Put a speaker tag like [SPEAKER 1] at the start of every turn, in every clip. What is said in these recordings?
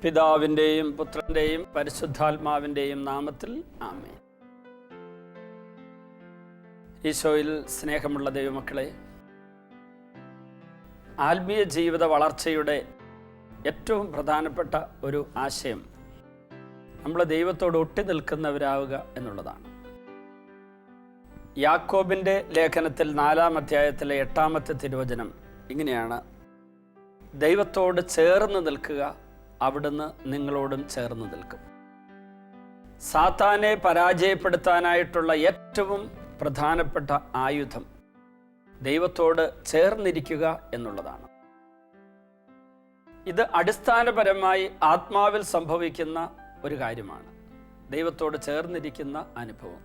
[SPEAKER 1] പിതാവിൻ്റെയും പുത്രൻ്റെയും പരിശുദ്ധാത്മാവിൻ്റെയും നാമത്തിൽ ആമേൻ. ഈശോയിൽ സ്നേഹമുള്ള ദൈവമക്കളെ, ആത്മീയ ജീവിത വളർച്ചയുടെ ഏറ്റവും പ്രധാനപ്പെട്ട ഒരു ആശയം നമ്മൾ ദൈവത്തോട് ഒട്ടി നിൽക്കുന്നവരാവുക എന്നുള്ളതാണ്. യാക്കോബിൻ്റെ ലേഖനത്തിൽ 4-ാം അധ്യായത്തിലെ 8-ാമത്തെ തിരുവചനം ഇങ്ങനെയാണ്: ദൈവത്തോട് ചേർന്ന് നിൽക്കുക, അവിടുന്ന് നിങ്ങളോടും ചേർന്ന് നിൽക്കും. സാത്താനെ പരാജയപ്പെടുത്താനായിട്ടുള്ള ഏറ്റവും പ്രധാനപ്പെട്ട ആയുധം ദൈവത്തോട് ചേർന്നിരിക്കുക എന്നുള്ളതാണ്. ഇത് അടിസ്ഥാനപരമായി ആത്മാവിൽ സംഭവിക്കുന്ന ഒരു കാര്യമാണ്. ദൈവത്തോട് ചേർന്നിരിക്കുന്ന അനുഭവം,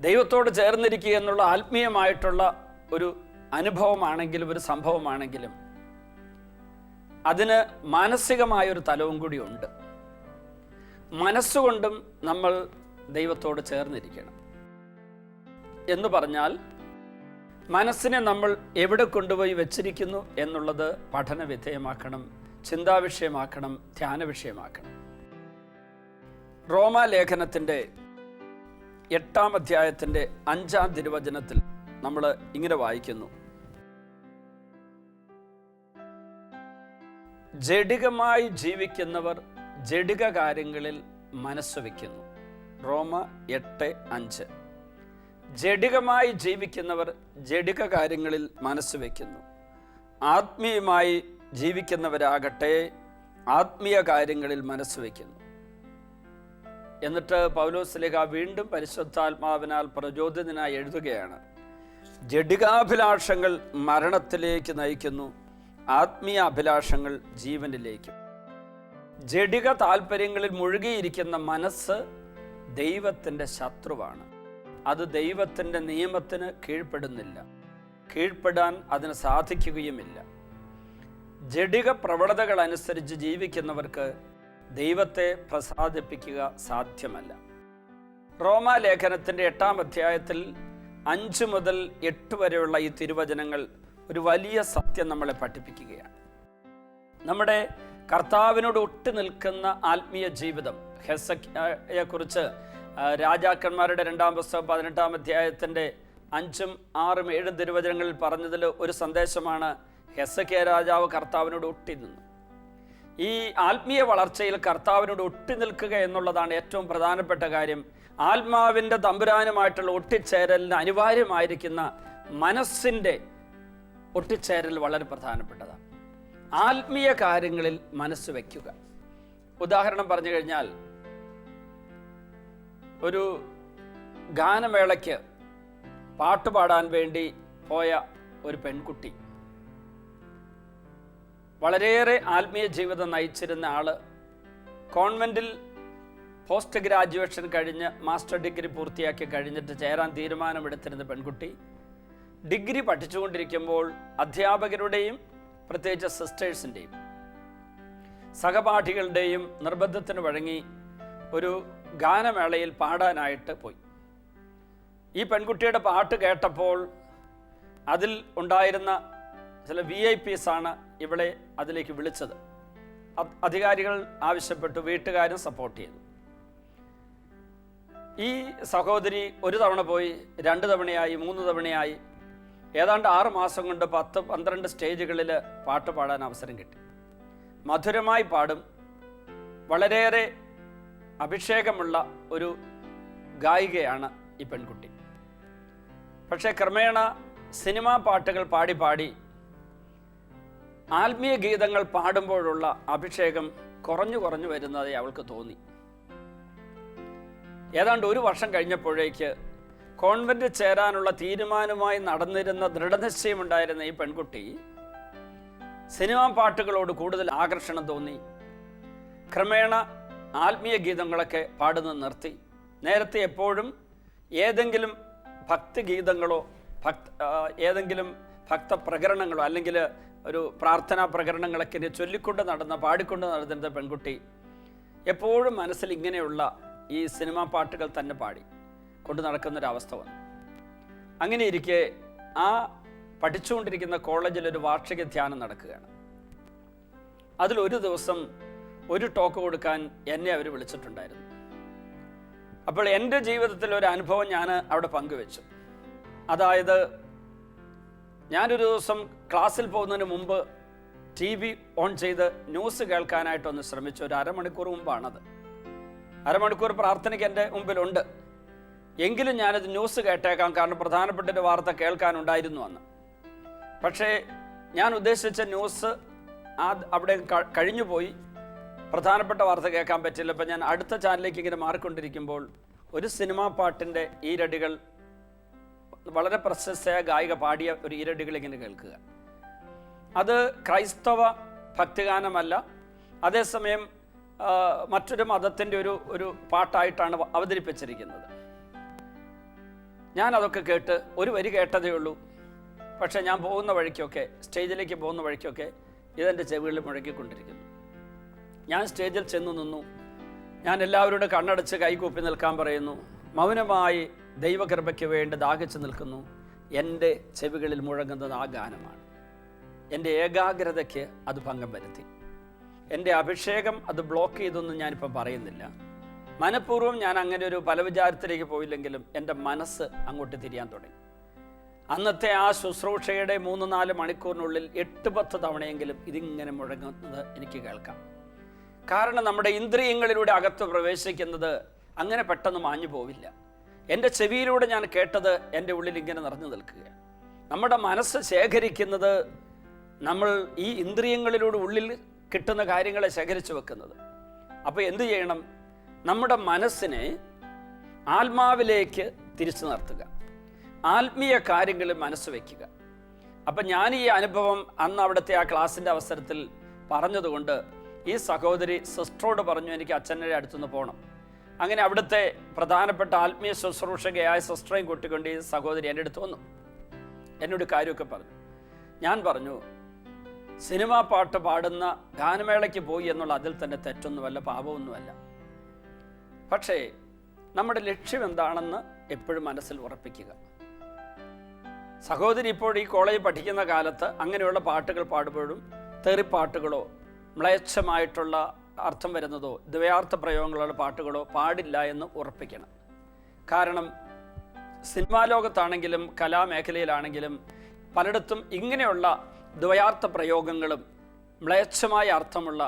[SPEAKER 1] ദൈവത്തോട് ചേർന്നിരിക്കുക എന്നുള്ള ആത്മീയമായിട്ടുള്ള ഒരു അനുഭവമാണെങ്കിലും ഒരു സംഭവമാണെങ്കിലും അതിന് മാനസികമായൊരു തലവും കൂടിയുണ്ട്. മനസ്സുകൊണ്ടും നമ്മൾ ദൈവത്തോട് ചേർന്നിരിക്കണം എന്ന് പറഞ്ഞാൽ, മനസ്സിനെ നമ്മൾ എവിടെ കൊണ്ടുപോയി വെച്ചിരിക്കുന്നു എന്നുള്ളത് പഠന വിധേയമാക്കണം, ചിന്താവിഷയമാക്കണം, ധ്യാന വിഷയമാക്കണം. റോമാ ലേഖനത്തിൻ്റെ 8-ാം അധ്യായത്തിൻ്റെ 5-ാം തിരുവചനത്തിൽ നമ്മൾ ഇങ്ങനെ വായിക്കുന്നു: ജഡികമായി ജീവിക്കുന്നവർ ജഡിക കാര്യങ്ങളിൽ മനസ്സ് വയ്ക്കുന്നു. റോമ 8:5. ജഡികമായി ജീവിക്കുന്നവർ ജഡിക കാര്യങ്ങളിൽ മനസ്സ് വയ്ക്കുന്നു, ആത്മീയമായി ജീവിക്കുന്നവരാകട്ടെ ആത്മീയ കാര്യങ്ങളിൽ മനസ്സ് വയ്ക്കുന്നു. എന്നിട്ട് പൗലോസ്ലീഹ വീണ്ടും പരിശുദ്ധാത്മാവിനാൽ പ്രചോദിതനായി എഴുതുകയാണ്: ജഡികാഭിലാഷങ്ങൾ മരണത്തിലേക്ക് നയിക്കുന്നു, ആത്മീയ അഭിലാഷങ്ങൾ ജീവനിലേക്കും. ജഡിക താല്പര്യങ്ങളിൽ മുഴുകിയിരിക്കുന്ന മനസ്സ് ദൈവത്തിൻ്റെ ശത്രുവാണ്. അത് ദൈവത്തിൻ്റെ നിയമത്തിന് കീഴ്പ്പെടുന്നില്ല, കീഴ്പ്പെടാൻ അതിന് സാധിക്കുകയുമില്ല. ജഡിക പ്രവണതകൾ അനുസരിച്ച് ജീവിക്കുന്നവർക്ക് ദൈവത്തെ പ്രസാദിപ്പിക്കുക സാധ്യമല്ല. റോമാ ലേഖനത്തിൻ്റെ 8-ാം അധ്യായത്തിൽ 5 മുതൽ 8 വരെയുള്ള ഈ തിരുവചനങ്ങൾ ഒരു വലിയ സത്യം നമ്മളെ പഠിപ്പിക്കുകയാണ്. നമ്മുടെ കർത്താവിനോട് ഒട്ടി നിൽക്കുന്ന ആത്മീയ ജീവിതം. ഹെസക്കിയെ കുറിച്ച് രാജാക്കന്മാരുടെ 2-ാം പുസ്തകം 18-ാം അധ്യായത്തിൻ്റെ 5, 6, 7 തിരുവചനങ്ങളിൽ പറഞ്ഞതിൽ ഒരു സന്ദേശമാണ്: ഹെസക്കിയ രാജാവ് കർത്താവിനോട് ഒട്ടി നിന്നു. ഈ ആത്മീയ വളർച്ചയിൽ കർത്താവിനോട് ഒട്ടി നിൽക്കുക എന്നുള്ളതാണ് ഏറ്റവും പ്രധാനപ്പെട്ട കാര്യം. ആത്മാവിൻ്റെ തമ്പുരാനുമായിട്ടുള്ള ഒട്ടിച്ചേരലിന് അനിവാര്യമായിരിക്കുന്ന മനസ്സിൻ്റെ ഒട്ടിച്ചേരൽ വളരെ പ്രധാനപ്പെട്ടതാണ്. ആത്മീയ കാര്യങ്ങളിൽ മനസ്സ് വയ്ക്കുക. ഉദാഹരണം പറഞ്ഞു കഴിഞ്ഞാൽ, ഒരു ഗാനമേളയ്ക്ക് പാട്ടുപാടാൻ വേണ്ടി പോയ ഒരു പെൺകുട്ടി, വളരെയേറെ ആത്മീയ ജീവിതം നയിച്ചിരുന്ന ആള്, കോൺവെൻറ്റിൽ പോസ്റ്റ് ഗ്രാജുവേഷൻ കഴിഞ്ഞ് മാസ്റ്റർ ഡിഗ്രി പൂർത്തിയാക്കി കഴിഞ്ഞിട്ട് ചേരാൻ തീരുമാനമെടുത്തിരുന്ന പെൺകുട്ടി ഡിഗ്രി പഠിച്ചുകൊണ്ടിരിക്കുമ്പോൾ അധ്യാപകരുടെയും പ്രത്യേകിച്ച് സിസ്റ്റേഴ്സിൻ്റെയും സഹപാഠികളുടെയും നിർബന്ധത്തിന് വഴങ്ങി ഒരു ഗാനമേളയിൽ പാടാനായിട്ട് പോയി. ഈ പെൺകുട്ടിയുടെ പാട്ട് കേട്ടപ്പോൾ അതിൽ ഉണ്ടായിരുന്ന ചില VIPs ആണ് ഇവളെ അതിലേക്ക് വിളിച്ചത്. അധികാരികൾ ആവശ്യപ്പെട്ടു, വീട്ടുകാരും സപ്പോർട്ട് ചെയ്തു. ഈ സഹോദരി ഒരു തവണ പോയി, 2 തവണയായി, 3 തവണയായി. ഏതാണ്ട് 6 മാസം കൊണ്ട് 10-12 സ്റ്റേജുകളിൽ പാട്ട് പാടാൻ അവസരം കിട്ടി. മധുരമായി പാടും, വളരെയേറെ അഭിഷേകമുള്ള ഒരു ഗായികയാണ് ഈ പെൺകുട്ടി. പക്ഷേ ക്രമേണ സിനിമാ പാട്ടുകൾ പാടി പാടി ആത്മീയ ഗീതങ്ങൾ പാടുമ്പോഴുള്ള അഭിഷേകം കുറഞ്ഞു വരുന്നതായി അവൾക്ക് തോന്നി. ഏതാണ്ട് 1 വർഷം കഴിഞ്ഞപ്പോഴേക്ക് കോൺവെന്റ് ചേരാനുള്ള തീരുമാനമായി നടന്നിരുന്ന ദൃഢനിശ്ചയമുണ്ടായിരുന്ന ഈ പെൺകുട്ടി സിനിമാ പാട്ടുകളോട് കൂടുതൽ ആകർഷണം തോന്നി. ക്രമേണ ആത്മീയ ഗീതങ്ങളൊക്കെ പാടുന്നത് നിർത്തി. നേരത്തെ എപ്പോഴും ഏതെങ്കിലും ഭക്തിഗീതങ്ങളോ ഏതെങ്കിലും ഭക്തപ്രകരണങ്ങളോ അല്ലെങ്കിൽ ഒരു പ്രാർത്ഥനാ പ്രകരണങ്ങളൊക്കെ ചൊല്ലിക്കൊണ്ട് പാടിക്കൊണ്ട് നടന്നിരുന്ന പെൺകുട്ടി എപ്പോഴും മനസ്സിൽ ഇങ്ങനെയുള്ള ഈ സിനിമാ പാട്ടുകൾ തന്നെ പാടി കൊണ്ട് നടക്കുന്നൊരവസ്ഥ വന്നു. അങ്ങനെ ഇരിക്കെ ആ പഠിച്ചുകൊണ്ടിരിക്കുന്ന കോളേജിൽ ഒരു വാർഷിക ധ്യാനം നടക്കുകയാണ്. അതിലൊരു ദിവസം ഒരു ടോക്ക് കൊടുക്കാൻ എന്നെ അവർ വിളിച്ചിട്ടുണ്ടായിരുന്നു. അപ്പോൾ എൻ്റെ ജീവിതത്തിൽ ഒരു അനുഭവം ഞാൻ അവിടെ പങ്കുവെച്ചു. അതായത്, ഞാനൊരു ദിവസം ക്ലാസ്സിൽ പോകുന്നതിന് മുമ്പ് TV ഓൺ ചെയ്ത് ന്യൂസ് കേൾക്കാനായിട്ടൊന്ന് ശ്രമിച്ചു. ഒരു അരമണിക്കൂർ മുമ്പാണത്. അരമണിക്കൂർ പ്രാർത്ഥനയ്ക്ക് എൻ്റെ മുമ്പിലുണ്ട്. എങ്കിലും ഞാനത് ന്യൂസ് കേട്ടേക്കാം, കാരണം പ്രധാനപ്പെട്ട ഒരു വാർത്ത കേൾക്കാനുണ്ടായിരുന്നു അന്ന്. പക്ഷേ ഞാൻ ഉദ്ദേശിച്ച ന്യൂസ് അവിടെ കഴിഞ്ഞുപോയി, പ്രധാനപ്പെട്ട വാർത്ത കേൾക്കാൻ പറ്റില്ല. അപ്പം ഞാൻ അടുത്ത ചാനലിലേക്ക് ഇങ്ങനെ മാറിക്കൊണ്ടിരിക്കുമ്പോൾ ഒരു സിനിമാ പാട്ടിൻ്റെ ഈരടികൾ, വളരെ പ്രശസ്തയായ ഗായിക പാടിയ ഒരു ഈരടികൾ ഇങ്ങനെ കേൾക്കുക. അത് ക്രൈസ്തവ ഭക്തിഗാനമല്ല, അതേസമയം മറ്റൊരു മതത്തിൻ്റെ ഒരു പാട്ടായിട്ടാണ് അവതരിപ്പിച്ചിരിക്കുന്നത്. ഞാനതൊക്കെ കേട്ട് ഒരു വരി കേട്ടതേ ഉള്ളൂ. പക്ഷേ ഞാൻ പോകുന്ന വഴിക്കൊക്കെ, സ്റ്റേജിലേക്ക് പോകുന്ന വഴിക്കൊക്കെ ഇതെൻ്റെ ചെവികളിൽ മുഴക്കിക്കൊണ്ടിരിക്കുന്നു. ഞാൻ സ്റ്റേജിൽ ചെന്നു നിന്നു. ഞാൻ എല്ലാവരോടും കണ്ണടച്ച് കൈകൂപ്പി നിൽക്കാൻ പറയുന്നു. മൗനമായി ദൈവകൃപയ്ക്ക് വേണ്ടി ദാഹിച്ചു നിൽക്കുന്നു. എൻ്റെ ചെവികളിൽ മുഴങ്ങുന്നത് ആ ഗാനമാണ്. എൻ്റെ ഏകാഗ്രതയ്ക്ക് അത് ഭംഗം വരുത്തി. എൻ്റെ അഭിഷേകം അത് ബ്ലോക്ക് ചെയ്തൊന്നും ഞാനിപ്പം പറയുന്നില്ല. മനഃപൂർവ്വം ഞാൻ അങ്ങനെ ഒരു പല വിചാരത്തിലേക്ക് പോയില്ലെങ്കിലും എൻ്റെ മനസ്സ് അങ്ങോട്ട് തിരിയാൻ തുടങ്ങി. അന്നത്തെ ആ ശുശ്രൂഷയുടെ 3-4 മണിക്കൂറിനുള്ളിൽ 8-10 തവണയെങ്കിലും ഇതിങ്ങനെ മുഴങ്ങുന്നത് എനിക്ക് കേൾക്കാം. കാരണം നമ്മുടെ ഇന്ദ്രിയങ്ങളിലൂടെ അകത്ത് പ്രവേശിക്കുന്നത് അങ്ങനെ പെട്ടെന്ന് മാഞ്ഞു പോവില്ല. എൻ്റെ ചെവിയിലൂടെ ഞാൻ കേട്ടത് എൻ്റെ ഉള്ളിൽ ഇങ്ങനെ നിറഞ്ഞു നിൽക്കുക. നമ്മുടെ മനസ്സ് ശേഖരിക്കുന്നത് നമ്മൾ ഈ ഇന്ദ്രിയങ്ങളിലൂടെ ഉള്ളിൽ കിട്ടുന്ന കാര്യങ്ങളെ ശേഖരിച്ചു വെക്കുന്നത്. അപ്പോൾ എന്തു ചെയ്യണം? നമ്മുടെ മനസ്സിനെ ആത്മാവിലേക്ക് തിരിച്ചു നിർത്തുക, ആത്മീയ കാര്യങ്ങളിൽ മനസ്സ് വയ്ക്കുക. അപ്പം ഞാൻ ഈ അനുഭവം അന്ന് അവിടുത്തെ ആ ക്ലാസ്സിൻ്റെ അവസരത്തിൽ പറഞ്ഞതുകൊണ്ട് ഈ സഹോദരി സിസ്റ്ററോട് പറഞ്ഞു, എനിക്ക് അച്ഛൻ്റെ അടുത്തുനിന്ന് പോകണം. അങ്ങനെ അവിടുത്തെ പ്രധാനപ്പെട്ട ആത്മീയ ശുശ്രൂഷകയായ സിസ്റ്ററേയും കൂട്ടിക്കൊണ്ട് ഈ സഹോദരി എൻ്റെ അടുത്ത് വന്നു. എന്നോട് കാര്യമൊക്കെ പറഞ്ഞു. ഞാൻ പറഞ്ഞു, സിനിമാ പാട്ട് പാടുന്ന ഗാനമേളയ്ക്ക് പോയി എന്നുള്ള അതിൽ തന്നെ തെറ്റൊന്നുമല്ല, പാപമൊന്നുമല്ല. പക്ഷേ നമ്മുടെ ലക്ഷ്യം എന്താണെന്ന് എപ്പോഴും മനസ്സിൽ ഉറപ്പിക്കുക. സഹോദരി ഇപ്പോൾ ഈ കോളേജിൽ പഠിക്കുന്ന കാലത്ത് അങ്ങനെയുള്ള പാട്ടുകൾ പാടുമ്പോഴും തെറിപ്പാട്ടുകളോ മ്ലേച്ഛമായിട്ടുള്ള അർത്ഥം വരുന്നതോ ദ്വയാർത്ഥ പ്രയോഗങ്ങളുള്ള പാട്ടുകളോ പാടില്ല എന്ന് ഉറപ്പിക്കണം. കാരണം സിനിമാ ലോകത്താണെങ്കിലും കലാമേഖലയിലാണെങ്കിലും പലയിടത്തും ഇങ്ങനെയുള്ള ദ്വയാർത്ഥ പ്രയോഗങ്ങളും മ്ലേച്ഛമായ അർത്ഥമുള്ള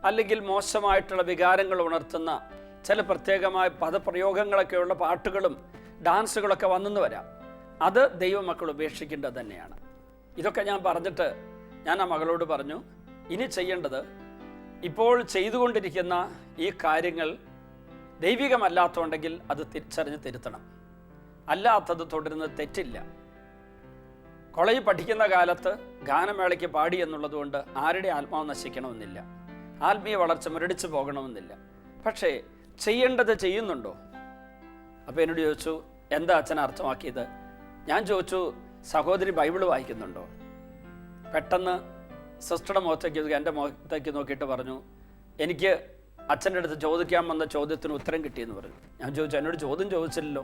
[SPEAKER 1] അല്ലെങ്കിൽ മോശമായിട്ടുള്ള വികാരങ്ങൾ ഉണർത്തുന്ന ചില പ്രത്യേകമായ പദപ്രയോഗങ്ങളൊക്കെയുള്ള പാട്ടുകളും ഡാൻസുകളൊക്കെ വന്നെന്ന് വരാം. അത് ദൈവമക്കൾ ഉപേക്ഷിക്കേണ്ടത് തന്നെയാണ്. ഇതൊക്കെ ഞാൻ പറഞ്ഞിട്ട് ഞാൻ ആ മകളോട് പറഞ്ഞു, ഇനി ചെയ്യേണ്ടത് ഇപ്പോൾ ചെയ്തുകൊണ്ടിരിക്കുന്ന ഈ കാര്യങ്ങൾ ദൈവികമല്ലാത്തതുണ്ടെങ്കിൽ അത് തിരിച്ചറിഞ്ഞ് തിരുത്തണം. അല്ലാത്തത് തുടരുന്നത് തെറ്റില്ല. കോളേജിൽ പഠിക്കുന്ന കാലത്ത് ഗാനമേളയ്ക്ക് പാടി എന്നുള്ളതുകൊണ്ട് ആരുടെ ആത്മാവ് നശിക്കണമെന്നില്ല, ആത്മീയ വളർച്ച മുരടിച്ചു പോകണമെന്നില്ല. പക്ഷേ ചെയ്യേണ്ടത് ചെയ്യുന്നുണ്ടോ? അപ്പോൾ എന്നോട് ചോദിച്ചു, എന്താ അച്ഛൻ അർത്ഥമാക്കിയത്? ഞാൻ ചോദിച്ചു, സഹോദരി ബൈബിൾ വായിക്കുന്നുണ്ടോ? പെട്ടെന്ന് സിസ്റ്ററുടെ മുഖത്തേക്ക് എൻ്റെ മുഖത്തേക്ക് നോക്കിയിട്ട് പറഞ്ഞു, എനിക്ക് അച്ഛൻ്റെ അടുത്ത് ചോദിക്കാൻ വന്ന ചോദ്യത്തിന് ഉത്തരം കിട്ടിയെന്ന് പറഞ്ഞു. ഞാൻ ചോദിച്ചു, എന്നോട് ചോദ്യം ചോദിച്ചില്ലല്ലോ,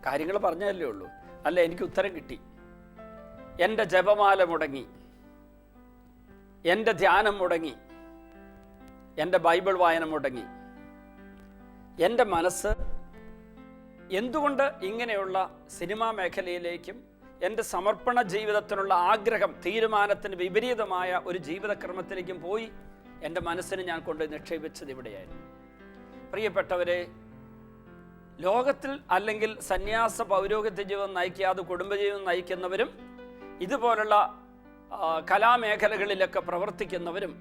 [SPEAKER 1] കാര്യങ്ങൾ പറഞ്ഞതല്ലേ ഉള്ളൂ. അല്ല, എനിക്ക് ഉത്തരം കിട്ടി. എൻ്റെ ജപമാല മുടങ്ങി, എൻ്റെ ധ്യാനം മുടങ്ങി, എൻ്റെ ബൈബിൾ വായന മുടങ്ങി. എൻ്റെ മനസ്സ് എന്തുകൊണ്ട് ഇങ്ങനെയുള്ള സിനിമാ മേഖലയിലേക്കും എൻ്റെ സമർപ്പണ ജീവിതത്തിനുള്ള ആഗ്രഹം, തീരുമാനത്തിന് വിപരീതമായ ഒരു ജീവിതക്രമത്തിലേക്കും പോയി എൻ്റെ മനസ്സിനെ ഞാൻ കൊണ്ട് നിക്ഷേപിച്ചത് ഇവിടെയായിരുന്നു. പ്രിയപ്പെട്ടവരെ, ലോകത്തിൽ അല്ലെങ്കിൽ സന്യാസ പൗരോഹിത്യ ജീവിതം നയിക്കാതെ കുടുംബജീവിതം നയിക്കുന്നവരും ഇതുപോലുള്ള കലാമേഖലകളിലൊക്കെ പ്രവർത്തിക്കുന്നവരും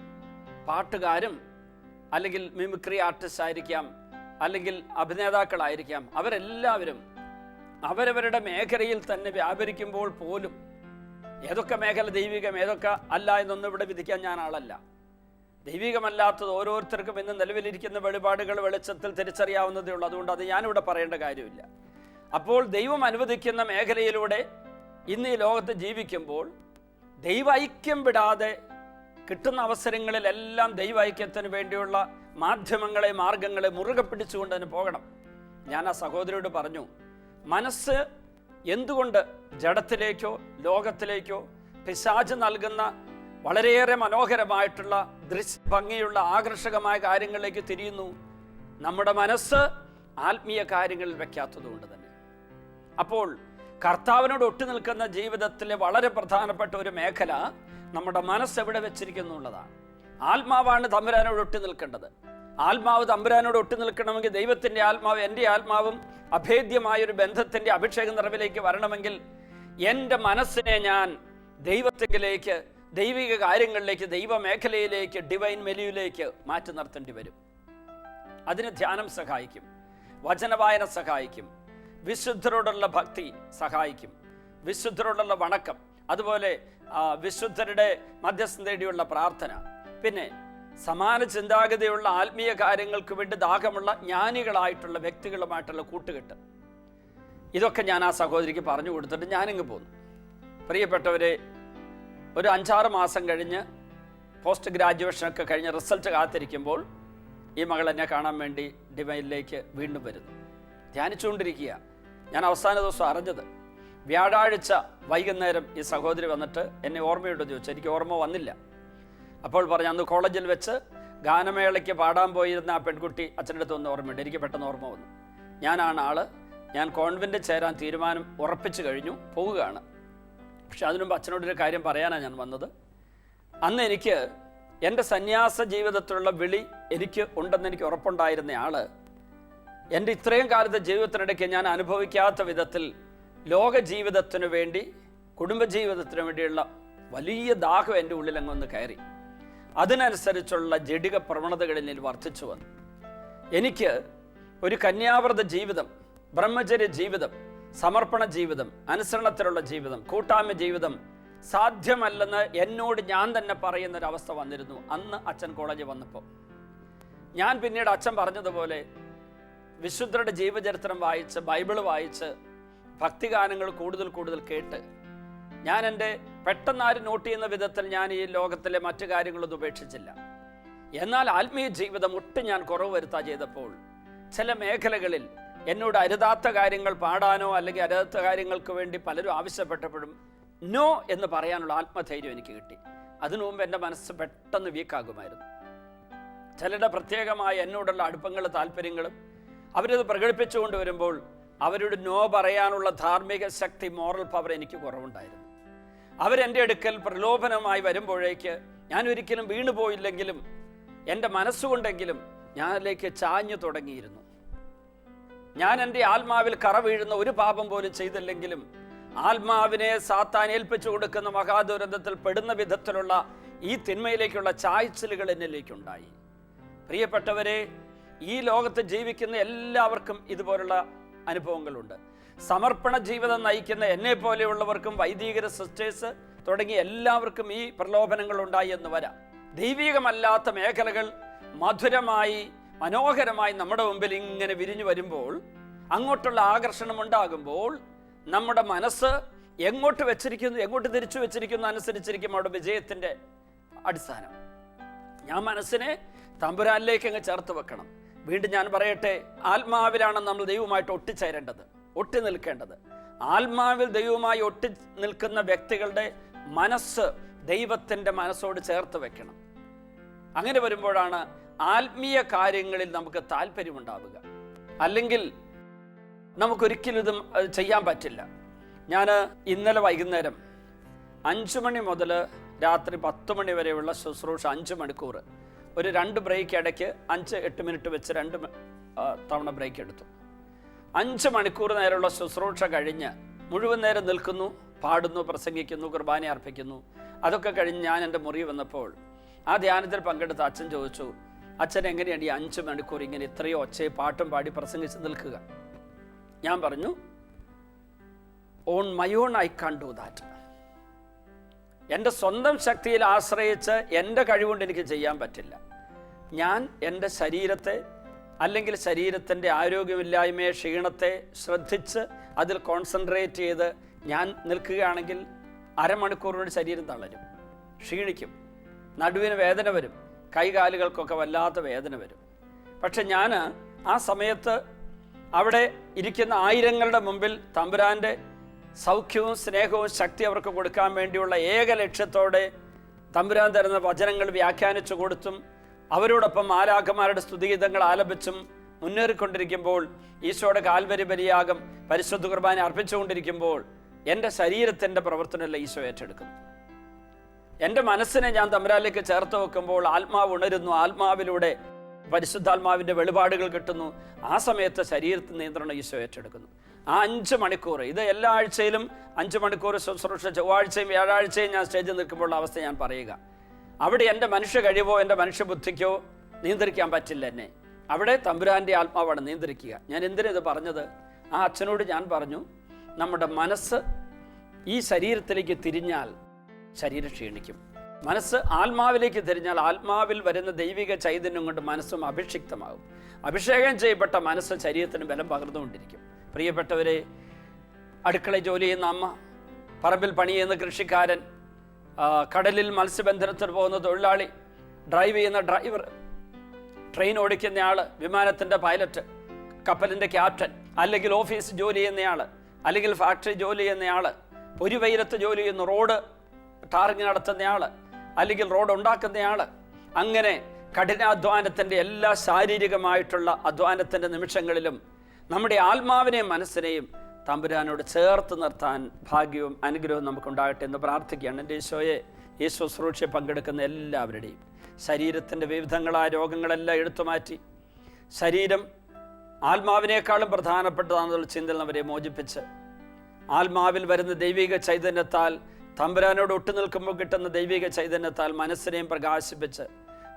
[SPEAKER 1] പാട്ടുകാരും അല്ലെങ്കിൽ മിമിക്രി ആർട്ടിസ്റ്റ് ആയിരിക്കാം, അല്ലെങ്കിൽ അഭിനേതാക്കളായിരിക്കാം, അവരെല്ലാവരും അവരവരുടെ മേഖലയിൽ തന്നെ വ്യാപരിക്കുമ്പോൾ പോലും ഏതൊക്കെ മേഖല ദൈവികം ഏതൊക്കെ അല്ല എന്നൊന്നും ഇവിടെ വിധിക്കാൻ ഞാൻ ആളല്ല. ദൈവികമല്ലാത്തത് ഓരോരുത്തർക്കും ഇന്ന് നിലവിലിരിക്കുന്ന വെളിപാടുകൾ വെളിച്ചത്തിൽ തിരിച്ചറിയാവുന്നതേ ഉള്ളൂ. അതുകൊണ്ട് അത് ഞാനിവിടെ പറയേണ്ട കാര്യമില്ല. അപ്പോൾ ദൈവം അനുവദിക്കുന്ന മേഖലയിലൂടെ ഇന്ന് ഈ ലോകത്ത് ജീവിക്കുമ്പോൾ ദൈവൈക്യം വിടാതെ കിട്ടുന്ന അവസരങ്ങളിലെല്ലാം ദൈവൈക്യത്തിന് വേണ്ടിയുള്ള മാധ്യമങ്ങളെ മാർഗങ്ങളെ മുറുകെ പിടിച്ചുകൊണ്ട് തന്നെ പോകണം. ഞാൻ ആ സഹോദരിയോട് പറഞ്ഞു, മനസ്സ് എന്തുകൊണ്ട് ജഡത്തിലേക്കോ ലോകത്തിലേക്കോ പിശാച് നൽകുന്ന വളരെയേറെ മനോഹരമായിട്ടുള്ള ഭംഗിയുള്ള ആകർഷകമായ കാര്യങ്ങളിലേക്ക് തിരിയുന്നു. നമ്മുടെ മനസ്സ് ആത്മീയ കാര്യങ്ങളിൽ വെക്കാത്തതുകൊണ്ട് തന്നെ. അപ്പോൾ കർത്താവിനോട് ഒട്ടി നിൽക്കുന്ന ജീവിതത്തിലെ വളരെ പ്രധാനപ്പെട്ട ഒരു മേഖല നമ്മുടെ മനസ്സ് എവിടെ വെച്ചിരിക്കുന്നു എന്നുള്ളതാണ്. ആത്മാവാണ് തമ്പുരാനോട് ഒട്ടി നിൽക്കേണ്ടത്. ആത്മാവ് തമ്പുരാനോട് ഒട്ടി നിൽക്കണമെങ്കിൽ ദൈവത്തിൻ്റെ ആത്മാവ് എൻ്റെ ആത്മാവും അഭേദ്യമായൊരു ബന്ധത്തിൻ്റെ അഭിഷേക നിറവിലേക്ക് വരണമെങ്കിൽ എൻ്റെ മനസ്സിനെ ഞാൻ ദൈവത്തിലേക്ക്, ദൈവിക കാര്യങ്ങളിലേക്ക്, ദൈവമേഖലയിലേക്ക്, ഡിവൈൻ മെലിയിലേക്ക് മാറ്റി നിർത്തേണ്ടി വരും. അതിന് ധ്യാനം സഹായിക്കും, വചനവായന സഹായിക്കും, വിശുദ്ധരോടുള്ള ഭക്തി സഹായിക്കും, വിശുദ്ധരോടുള്ള വണക്കം, അതുപോലെ വിശുദ്ധരുടെ മധ്യസ്ഥം തേടിയുള്ള പ്രാർത്ഥന, പിന്നെ സമാന ചിന്താഗതിയുള്ള ആത്മീയ കാര്യങ്ങൾക്ക് വേണ്ടി ദാഹമുള്ള ജ്ഞാനികളായിട്ടുള്ള വ്യക്തികളുമായിട്ടുള്ള കൂട്ടുകെട്ട്. ഇതൊക്കെ ഞാൻ ആ സഹോദരിക്ക് പറഞ്ഞു കൊടുത്തിട്ട് ഞാനിങ്ങ് പോന്നു. പ്രിയപ്പെട്ടവരെ, ഒരു 5-6 മാസം കഴിഞ്ഞ് പോസ്റ്റ് ഗ്രാജുവേഷനൊക്കെ കഴിഞ്ഞ് റിസൾട്ട് കാത്തിരിക്കുമ്പോൾ ഈ മകൾ എന്നെ കാണാൻ വേണ്ടി ഡിവൈനിലേക്ക് വീണ്ടും വരുന്നു. ധ്യാനിച്ചുകൊണ്ടിരിക്കുക. ഞാൻ അവസാന ദിവസം അറിഞ്ഞത് വ്യാഴാഴ്ച വൈകുന്നേരം ഈ സഹോദരി വന്നിട്ട് എന്നെ ഓർമ്മയുണ്ടോ ചോദിച്ചു. എനിക്ക് ഓർമ്മ വന്നില്ല. അപ്പോൾ പറഞ്ഞു, അന്ന് കോളേജിൽ വെച്ച് ഗാനമേളയ്ക്ക് പാടാൻ പോയിരുന്ന ആ പെൺകുട്ടി അച്ഛൻ്റെ അടുത്ത് ഒന്ന് ഓർമ്മയുണ്ട്. എനിക്ക് പെട്ടെന്ന് ഓർമ്മ വന്നു. ഞാനാണ് ആള്. ഞാൻ കോൺവെൻറ്റ് ചേരാൻ തീരുമാനം ഉറപ്പിച്ചു കഴിഞ്ഞു, പോവുകയാണ്. പക്ഷെ അതിനുമുമ്പ് അച്ഛനോടൊരു കാര്യം പറയാനാണ് ഞാൻ വന്നത്. അന്ന് എനിക്ക് എൻ്റെ സന്യാസ ജീവിതത്തിലുള്ള വിളി എനിക്ക് ഉണ്ടെന്ന് എനിക്ക് ഉറപ്പുണ്ടായിരുന്ന ആള് എൻ്റെ ഇത്രയും കാലത്തെ ജീവിതത്തിനിടയ്ക്ക് ഞാൻ അനുഭവിക്കാത്ത വിധത്തിൽ ലോക ജീവിതത്തിനു വേണ്ടി, കുടുംബജീവിതത്തിനു വേണ്ടിയുള്ള വലിയ ദാഹം എൻ്റെ ഉള്ളിൽ അങ്ങൊന്ന് കയറി. അതിനനുസരിച്ചുള്ള ജഡിക പ്രവണതകളിൽ എനിക്ക് വർദ്ധിച്ചു വന്നു. എനിക്ക് ഒരു കന്യാവ്രത ജീവിതം, ബ്രഹ്മചര്യ ജീവിതം, സമർപ്പണ ജീവിതം, അനുസരണത്തിലുള്ള ജീവിതം, കൂട്ടായ്മ ജീവിതം സാധ്യമല്ലെന്ന് എന്നോട് ഞാൻ തന്നെ പറയുന്നൊരവസ്ഥ വന്നിരുന്നു അന്ന് അച്ഛൻ കോളേജിൽ വന്നപ്പോൾ. ഞാൻ പിന്നീട് അച്ഛൻ പറഞ്ഞതുപോലെ വിശുദ്ധരുടെ ജീവചരിത്രം വായിച്ച്, ബൈബിള് വായിച്ച്, ഭക്തിഗാനങ്ങൾ കൂടുതൽ കേട്ട്, ഞാൻ എൻ്റെ പെട്ടെന്നാരും നോട്ട് ചെയ്യുന്ന വിധത്തിൽ ഞാൻ ഈ ലോകത്തിലെ മറ്റു കാര്യങ്ങളൊന്നും ഉപേക്ഷിച്ചില്ല. എന്നാൽ ആത്മീയ ജീവിതം ഒട്ടും ഞാൻ കുറവ് വരുത്താൻ ചെയ്തപ്പോൾ ചില മേഖലകളിൽ എന്നോട് അരുതാത്ത കാര്യങ്ങൾ പാടാനോ അല്ലെങ്കിൽ അരുതാത്ത കാര്യങ്ങൾക്ക് വേണ്ടി പലരും ആവശ്യപ്പെട്ടപ്പോഴും നോ എന്ന് പറയാനുള്ള ആത്മധൈര്യം എനിക്ക് കിട്ടി. അതിനു മുമ്പ് എൻ്റെ മനസ്സ് പെട്ടെന്ന് വീക്കാകുമായിരുന്നു. ചിലരുടെ പ്രത്യേകമായ എന്നോടുള്ള അടുപ്പങ്ങളും താല്പര്യങ്ങളും അവരത് പ്രകടിപ്പിച്ചുകൊണ്ട് വരുമ്പോൾ അവരോട് നോ പറയാനുള്ള ധാർമ്മിക ശക്തി, മോറൽ പവർ എനിക്ക് കുറവുണ്ടായിരുന്നു. അവരെൻ്റെ അടുക്കൽ പ്രലോഭനമായി വരുമ്പോഴേക്ക് ഞാൻ ഒരിക്കലും വീണുപോയില്ലെങ്കിലും എൻ്റെ മനസ്സുകൊണ്ടെങ്കിലും ഞാനിലേക്ക് ചാഞ്ഞു തുടങ്ങിയിരുന്നു. ഞാൻ എൻ്റെ ആത്മാവിൽ കറ വീഴുന്ന ഒരു പാപം പോലും ചെയ്തില്ലെങ്കിലും ആത്മാവിനെ സാത്താൻ ഏൽപ്പിച്ചു കൊടുക്കുന്ന മഹാദുരന്തത്തിൽ പെടുന്ന വിധത്തിലുള്ള ഈ തിന്മയിലേക്കുള്ള ചായ്ച്ചലുകൾ എന്നിലേക്കുണ്ടായി. പ്രിയപ്പെട്ടവരെ, ഈ ലോകത്ത് ജീവിക്കുന്ന എല്ലാവർക്കും ഇതുപോലുള്ള അനുഭവങ്ങളുണ്ട്. സമർപ്പണ ജീവിതം നയിക്കുന്ന എന്നെ പോലെയുള്ളവർക്കും വൈദികര സിസ്റ്റേഴ്സ് തുടങ്ങി എല്ലാവർക്കും ഈ പ്രലോഭനങ്ങൾ ഉണ്ടായി എന്ന് വരാം. ദൈവികമല്ലാത്ത മേഖലകൾ മധുരമായി, മനോഹരമായി നമ്മുടെ മുമ്പിൽ ഇങ്ങനെ വിരിഞ്ഞു വരുമ്പോൾ, അങ്ങോട്ടുള്ള ആകർഷണം ഉണ്ടാകുമ്പോൾ നമ്മുടെ മനസ്സ് എങ്ങോട്ട് വെച്ചിരിക്കുന്നു, എങ്ങോട്ട് തിരിച്ചു വെച്ചിരിക്കുന്നു അനുസരിച്ചിരിക്കും അവിടെ വിജയത്തിൻ്റെ അടിസ്ഥാനം. ഞാൻ മനസ്സിനെ തമ്പുരാനിലേക്ക് അങ്ങ് ചേർത്ത് വെക്കണം. വീണ്ടും ഞാൻ പറയട്ടെ, ആത്മാവിലാണ് നമ്മൾ ദൈവമായിട്ട് ഒട്ടിച്ചേരേണ്ടത്, ഒട്ടി നിൽക്കേണ്ടത്. ആത്മാവിൽ ദൈവവുമായി ഒട്ടി നിൽക്കുന്ന വ്യക്തികളുടെ മനസ്സ് ദൈവത്തിൻ്റെ മനസ്സോട് ചേർത്ത് വെക്കണം. അങ്ങനെ വരുമ്പോഴാണ് ആത്മീയ കാര്യങ്ങളിൽ നമുക്ക് താല്പര്യമുണ്ടാവുക. അല്ലെങ്കിൽ നമുക്കൊരിക്കലും ഇത് ചെയ്യാൻ പറ്റില്ല. ഞാൻ ഇന്നലെ വൈകുന്നേരം 5 മണി മുതൽ രാത്രി 10 മണി വരെയുള്ള ശുശ്രൂഷ 5 മണിക്കൂർ, ഒരു 2 ബ്രേക്ക് ഇടയ്ക്ക് 5-8 മിനിറ്റ് വെച്ച് 2 തവണ ബ്രേക്ക് എടുത്തു. 5 മണിക്കൂർ നേരമുള്ള ശുശ്രൂഷ കഴിഞ്ഞ് മുഴുവൻ നേരം നിൽക്കുന്നു, പാടുന്നു, പ്രസംഗിക്കുന്നു, കുർബാന അർപ്പിക്കുന്നു. അതൊക്കെ കഴിഞ്ഞ് ഞാൻ എൻ്റെ മുറി വന്നപ്പോൾ ആ ധ്യാനത്തിൽ പങ്കെടുത്ത അച്ഛൻ ചോദിച്ചു, അച്ഛൻ എങ്ങനെയാണ് ഈ 5 മണിക്കൂർ ഇങ്ങനെ ഇത്രയോ ഒച്ചയും പാട്ടും പാടി പ്രസംഗിച്ച് നിൽക്കുക? ഞാൻ പറഞ്ഞു, on my own I can do that. എൻ്റെ സ്വന്തം ശക്തിയിൽ ആശ്രയിച്ച് എൻ്റെ കഴിവുകൊണ്ട് എനിക്ക് ചെയ്യാൻ പറ്റില്ല. ഞാൻ എൻ്റെ ശരീരത്തെ അല്ലെങ്കിൽ ശരീരത്തിൻ്റെ ആരോഗ്യമില്ലായ്മയെ, ക്ഷീണത്തെ ശ്രദ്ധിച്ച് അതിൽ കോൺസെൻട്രേറ്റ് ചെയ്ത് ഞാൻ നിൽക്കുകയാണെങ്കിൽ അരമണിക്കൂറിനോട് ശരീരം തളരും, ക്ഷീണിക്കും, നടുവിന് വേദന വരും, കൈകാലുകൾക്കൊക്കെ വല്ലാത്ത വേദന വരും. പക്ഷെ ഞാൻ ആ സമയത്ത് അവിടെ ഇരിക്കുന്ന ആയിരങ്ങളുടെ മുമ്പിൽ തമ്പുരാൻ്റെ സൗഖ്യവും സ്നേഹവും ശക്തി അവർക്ക് കൊടുക്കാൻ വേണ്ടിയുള്ള ഏക ലക്ഷ്യത്തോടെ തമ്പുരാൻ തരുന്ന വചനങ്ങൾ വ്യാഖ്യാനിച്ചു കൊടുത്തും അവരോടൊപ്പം മാലാഖമാരുടെ സ്തുതിഗീതങ്ങൾ ആലപിച്ചും മുന്നേറിക്കൊണ്ടിരിക്കുമ്പോൾ, ഈശോയുടെ കാൽവരി ബലിയാഗം പരിശുദ്ധ കുർബാന അർപ്പിച്ചുകൊണ്ടിരിക്കുമ്പോൾ എൻ്റെ ശരീരത്തിൻ്റെ പ്രവർത്തനമല്ല ഈശോ ഏറ്റെടുക്കുന്നു. എൻ്റെ മനസ്സിനെ ഞാൻ തമ്പുരാനിലേക്ക് ചേർത്ത് വെക്കുമ്പോൾ ആത്മാവ് ഉണരുന്നു, ആത്മാവിലൂടെ പരിശുദ്ധാത്മാവിൻ്റെ വെളിപാടുകൾ കിട്ടുന്നു. ആ സമയത്ത് ശരീരത്തിൽ നിയന്ത്രണം ഈശോ ഏറ്റെടുക്കുന്നു. ആ 5 മണിക്കൂർ, ഇത് എല്ലാ ആഴ്ചയിലും 5 മണിക്കൂർ ശുശ്രൂഷ, ചൊവ്വാഴ്ചയും വ്യാഴാഴ്ചയും ഞാൻ സ്റ്റേജിൽ നിൽക്കുമ്പോഴുള്ള അവസ്ഥ ഞാൻ പറയുക. അവിടെ എൻ്റെ മനുഷ്യ കഴിവോ എൻ്റെ മനുഷ്യബുദ്ധിക്കോ നിയന്ത്രിക്കാൻ പറ്റില്ല എന്നെ. അവിടെ തമ്പുരാൻ്റെ ആത്മാവാണ് നിയന്ത്രിക്കുക. ഞാൻ എന്തിനത് പറഞ്ഞത്? ആ അച്ഛനോട് ഞാൻ പറഞ്ഞു, നമ്മുടെ മനസ്സ് ഈ ശരീരത്തിലേക്ക് തിരിഞ്ഞാൽ ശരീരം ക്ഷീണിക്കും. മനസ്സ് ആത്മാവിലേക്ക് തിരിഞ്ഞാൽ ആത്മാവിൽ വരുന്ന ദൈവിക ചൈതന്യം കൊണ്ട് മനസ്സും അഭിഷിക്തമാകും. അഭിഷേകം ചെയ്യപ്പെട്ട മനസ്സ് ശരീരത്തിന് ബലം പകർന്നുകൊണ്ടിരിക്കും. പ്രിയപ്പെട്ടവരെ, അടുക്കള ജോലി ചെയ്യുന്ന അമ്മ, പറമ്പിൽ പണി ചെയ്യുന്ന കൃഷിക്കാരൻ, കടലിൽ മത്സ്യബന്ധനത്തിന് പോകുന്ന തൊഴിലാളി, ഡ്രൈവ് ചെയ്യുന്ന ഡ്രൈവർ, ട്രെയിൻ ഓടിക്കുന്നയാൾ, വിമാനത്തിൻ്റെ പൈലറ്റ്, കപ്പലിൻ്റെ ക്യാപ്റ്റൻ, അല്ലെങ്കിൽ ഓഫീസ് ജോലി ചെയ്യുന്നയാൾ, അല്ലെങ്കിൽ ഫാക്ടറി ജോലി ചെയ്യുന്നയാൾ, പൊരിവെയിലത്ത് ജോലി ചെയ്യുന്ന റോഡ് ടാറിങ് നടത്തുന്നയാൾ, അല്ലെങ്കിൽ റോഡ് ഉണ്ടാക്കുന്നയാൾ, അങ്ങനെ കഠിനാധ്വാനത്തിൻ്റെ എല്ലാ ശാരീരികമായിട്ടുള്ള അധ്വാനത്തിൻ്റെ നിമിഷങ്ങളിലും നമ്മുടെ ആത്മാവിനെയും മനസ്സിനെയും തമ്പുരാനോട് ചേർത്ത് നിർത്താൻ ഭാഗ്യവും അനുഗ്രഹവും നമുക്കുണ്ടാകട്ടെ എന്ന് പ്രാർത്ഥിക്കുകയാണ്. എൻ്റെ ഈശോയെ, ഈ ശുശ്രൂഷയെ പങ്കെടുക്കുന്ന എല്ലാവരുടെയും ശരീരത്തിൻ്റെ വിവിധങ്ങളായ രോഗങ്ങളെല്ലാം എടുത്തുമാറ്റി ശരീരം ആത്മാവിനേക്കാളും പ്രധാനപ്പെട്ടതാണെന്നുള്ള ചിന്തയിൽ അവരെ മോചിപ്പിച്ച് ആത്മാവിൽ വരുന്ന ദൈവിക ചൈതന്യത്താൽ, തമ്പുരാനോട് ഒട്ടുനിൽക്കുമ്പോൾ കിട്ടുന്ന ദൈവിക ചൈതന്യത്താൽ മനസ്സിനെയും പ്രകാശിപ്പിച്ച്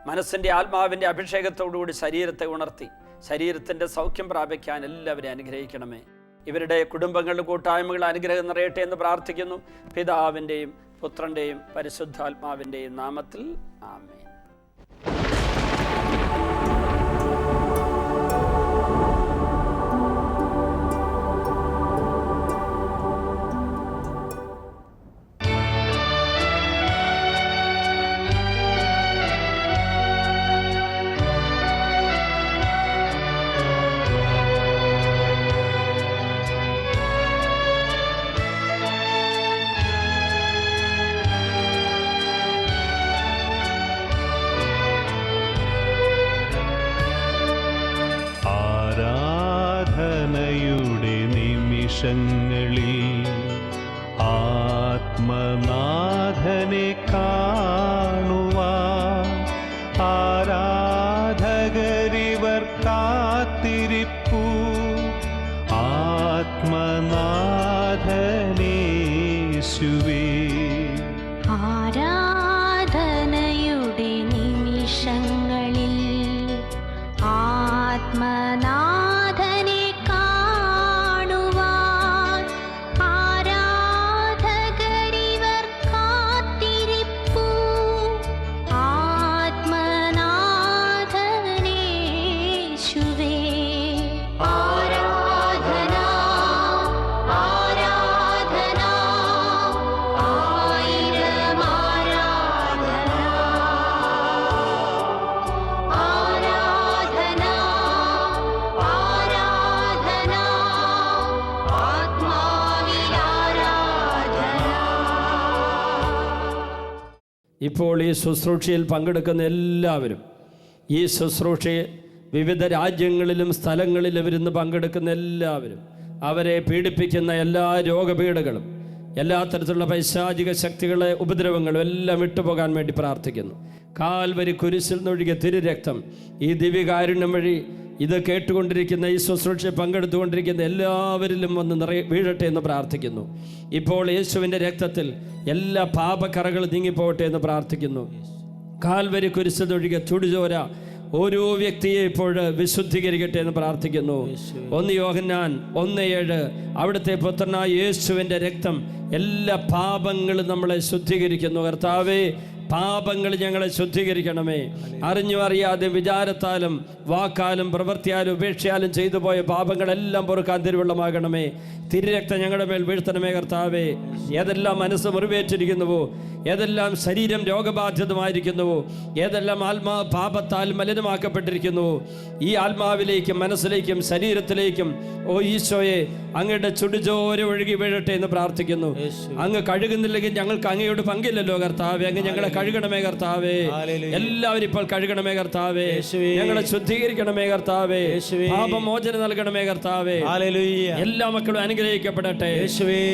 [SPEAKER 1] മനസ്സിൻ്റെ ആത്മാവിൻ്റെ അഭിഷേകത്തോടുകൂടി ശരീരത്തെ ഉണർത്തി ശരീരത്തിൻ്റെ സൗഖ്യം പ്രാപിക്കാൻ എല്ലാവരെയും അനുഗ്രഹിക്കണമേ. ഇവരുടെ കുടുംബങ്ങളുടെ കൂട്ടായ്മകൾ അനുഗ്രഹം നിറയട്ടെ എന്ന് പ്രാർത്ഥിക്കുന്നു. പിതാവിൻ്റെയും പുത്രൻ്റെയും പരിശുദ്ധാത്മാവിൻ്റെയും നാമത്തിൽ ആമേൻ.
[SPEAKER 2] ആരാധനയുടെ നിമിഷങ്ങളിൽ ആത്മനാഥനെ കാണുവാൻ ആരാധകരിവർ കാത്തിരിപ്പു. ആത്മനാഥനേശുവേ,
[SPEAKER 3] ആരാധനയുടെ നിമിഷങ്ങളിൽ ആത്മനാഥനെ കാണുവാൻ ആരാധകരിവർ കാത്തിരിപ്പു. ആത്മനാഥനേശുവേ, ആരാധന ആരാധന ആയിരം ആരാധന ആരാധന ആരാധന ആത്മാവിൽ ആരാധന.
[SPEAKER 1] ഇപ്പോൾ ഈ ശുശ്രൂഷയിൽ പങ്കെടുക്കുന്ന എല്ലാവരും, ഈ ശുശ്രൂഷയെ വിവിധ രാജ്യങ്ങളിലും സ്ഥലങ്ങളിലും ഇരുന്ന് പങ്കെടുക്കുന്ന എല്ലാവരും, അവരെ പീഡിപ്പിക്കുന്ന എല്ലാ രോഗപീഠകളും, എല്ലാ തരത്തിലുള്ള പൈശാചിക ശക്തികളെ ഉപദ്രവങ്ങളും എല്ലാം വിട്ടുപോകാൻ വേണ്ടി പ്രാർത്ഥിക്കുന്നു. കാൽവരി കുരിശിൽ നിന്നൊഴുകിയ തിരുരക്തം ഈ ദിവ്യകാരുണ്യം വഴി ഇത് കേട്ടുകൊണ്ടിരിക്കുന്ന, ഈ ശുശ്രൂഷയെ പങ്കെടുത്തുകൊണ്ടിരിക്കുന്ന എല്ലാവരിലും വന്ന് വീഴട്ടെ എന്ന് പ്രാർത്ഥിക്കുന്നു. ഇപ്പോൾ യേശുവിൻ്റെ രക്തത്തിൽ എല്ലാ പാപക്കറകളും നീങ്ങിപ്പോകട്ടെ എന്ന് പ്രാർത്ഥിക്കുന്നു. കാൽവരി കുരിശിൽ നിന്നൊഴുകിയ ചുടുചോര ഓരോ വ്യക്തിയെ ഇപ്പോൾ വിശുദ്ധീകരിക്കട്ടെ എന്ന് പ്രാർത്ഥിക്കുന്നു. 1 യോഹന്നാൻ 1:7 അവിടുത്തെ പുത്രനായ യേശുവിൻ്റെ രക്തം എല്ലാ പാപങ്ങളും നമ്മളെ ശുദ്ധീകരിക്കുന്നു. കർത്താവേ, പാപങ്ങൾ ഞങ്ങളെ ശുദ്ധീകരിക്കണമേ. അറിഞ്ഞും അറിയാതെ വിചാരത്താലും വാക്കാലും പ്രവൃത്തിയാലും ഉപേക്ഷയാലും ചെയ്തു പോയ പാപങ്ങളെല്ലാം പൊറുക്കാൻ തിരുവെള്ളമാകണമേ. തിരുരക്തം ഞങ്ങളുടെ മേൽ വീഴ്ത്തണമേ കർത്താവേ. ഏതെല്ലാം മനസ്സ് മുറിവേറ്റിരിക്കുന്നുവോ, ഏതെല്ലാം ശരീരം രോഗബാധിതമായിരിക്കുന്നുവോ, ഏതെല്ലാം ആത്മാവ് പാപത്താൽ മലിനമാക്കപ്പെട്ടിരിക്കുന്നുവോ, ഈ ആത്മാവിലേക്കും മനസ്സിലേക്കും ശരീരത്തിലേക്കും ഓ ഈശോയെ അങ്ങയുടെ ചുടുചോര ഒഴുകി വീഴട്ടെ എന്ന് പ്രാർത്ഥിക്കുന്നു. അങ്ങ് കഴുകുന്നില്ലെങ്കിൽ ഞങ്ങൾക്ക് അങ്ങയോട് പങ്കില്ലല്ലോ കർത്താവേ. അങ്ങ് ഞങ്ങളെ കഴുകണമേ കർത്താവേ. എല്ലാവരും ഇപ്പോൾ കഴുകണമേ കർത്താവേ. ഞങ്ങളെ ശുദ്ധീകരിക്കണമേ കർത്താവേ. പാപമോചനം നൽകണമേ കർത്താവേ. എല്ലാ മക്കളും അനുഗ്രഹിക്കപ്പെടട്ടെ.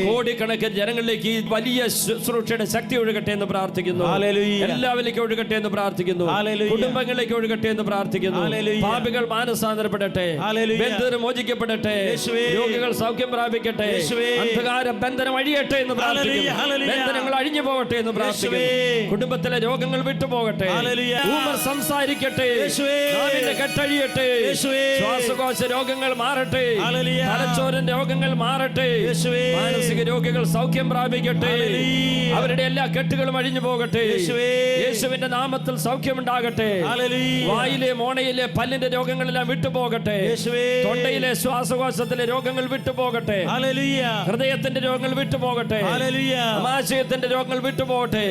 [SPEAKER 1] കോടിക്കണക്കിന് ജനങ്ങളിലേക്ക് ഈ വലിയ ശുശ്രൂഷയുടെ ശക്തി ഒഴുകട്ടെ എന്ന് പ്രാർത്ഥിക്കുന്നു. എല്ലാവരിലേക്ക് ഒഴുകട്ടെ എന്ന് പ്രാർത്ഥിക്കുന്നു. കുടുംബങ്ങളിലേക്ക് ഒഴുകട്ടെ എന്ന് പ്രാർത്ഥിക്കുന്നു. പാപികൾ മാനസാന്തരപ്പെടട്ടെ. ബന്ധനം മോചിക്കപ്പെടട്ടെ. രോഗികൾ സൗഖ്യം പ്രാപിക്കട്ടെ. അന്ധകാര ബന്ധനം അഴിയട്ടെ എന്ന് പ്രാർത്ഥിക്കുന്നു. ബന്ധനങ്ങൾ അഴിഞ്ഞു പോകട്ടെ എന്ന് പ്രാർത്ഥിക്കുന്നു. കുടുംബത്തിലെ രോഗങ്ങൾ വിട്ടുപോകട്ടെ. ഊമർ സംസാരിക്കട്ടെ. നാവിന്റെ കെട്ടഴിയട്ടെ. ശ്വാസകോശ രോഗങ്ങൾ മാറട്ടെ. തലച്ചോറിന്റെ രോഗങ്ങൾ മാറട്ടെ. മാനസിക രോഗികൾ സൗഖ്യം പ്രാപിക്കട്ടെ. അവരുടെ എല്ലാ കെട്ടുകളും അഴിഞ്ഞു പോകട്ടെ. യേശുവിന്റെ നാമത്തിൽ സൗഖ്യമുണ്ടാകട്ടെ. വായിലെ മോണയിലെ പല്ലിന്റെ രോഗങ്ങളെല്ലാം വിട്ടുപോകട്ടെ. തൊണ്ടയിലെ ശ്വാസകോശത്തിലെ രോഗങ്ങൾ വിട്ടുപോകട്ടെ. ഹൃദയത്തിന്റെ രോഗങ്ങൾ വിട്ടുപോകട്ടെ. ആമാശയത്തിന്റെ രോഗങ്ങൾ വിട്ടുപോകട്ടെ.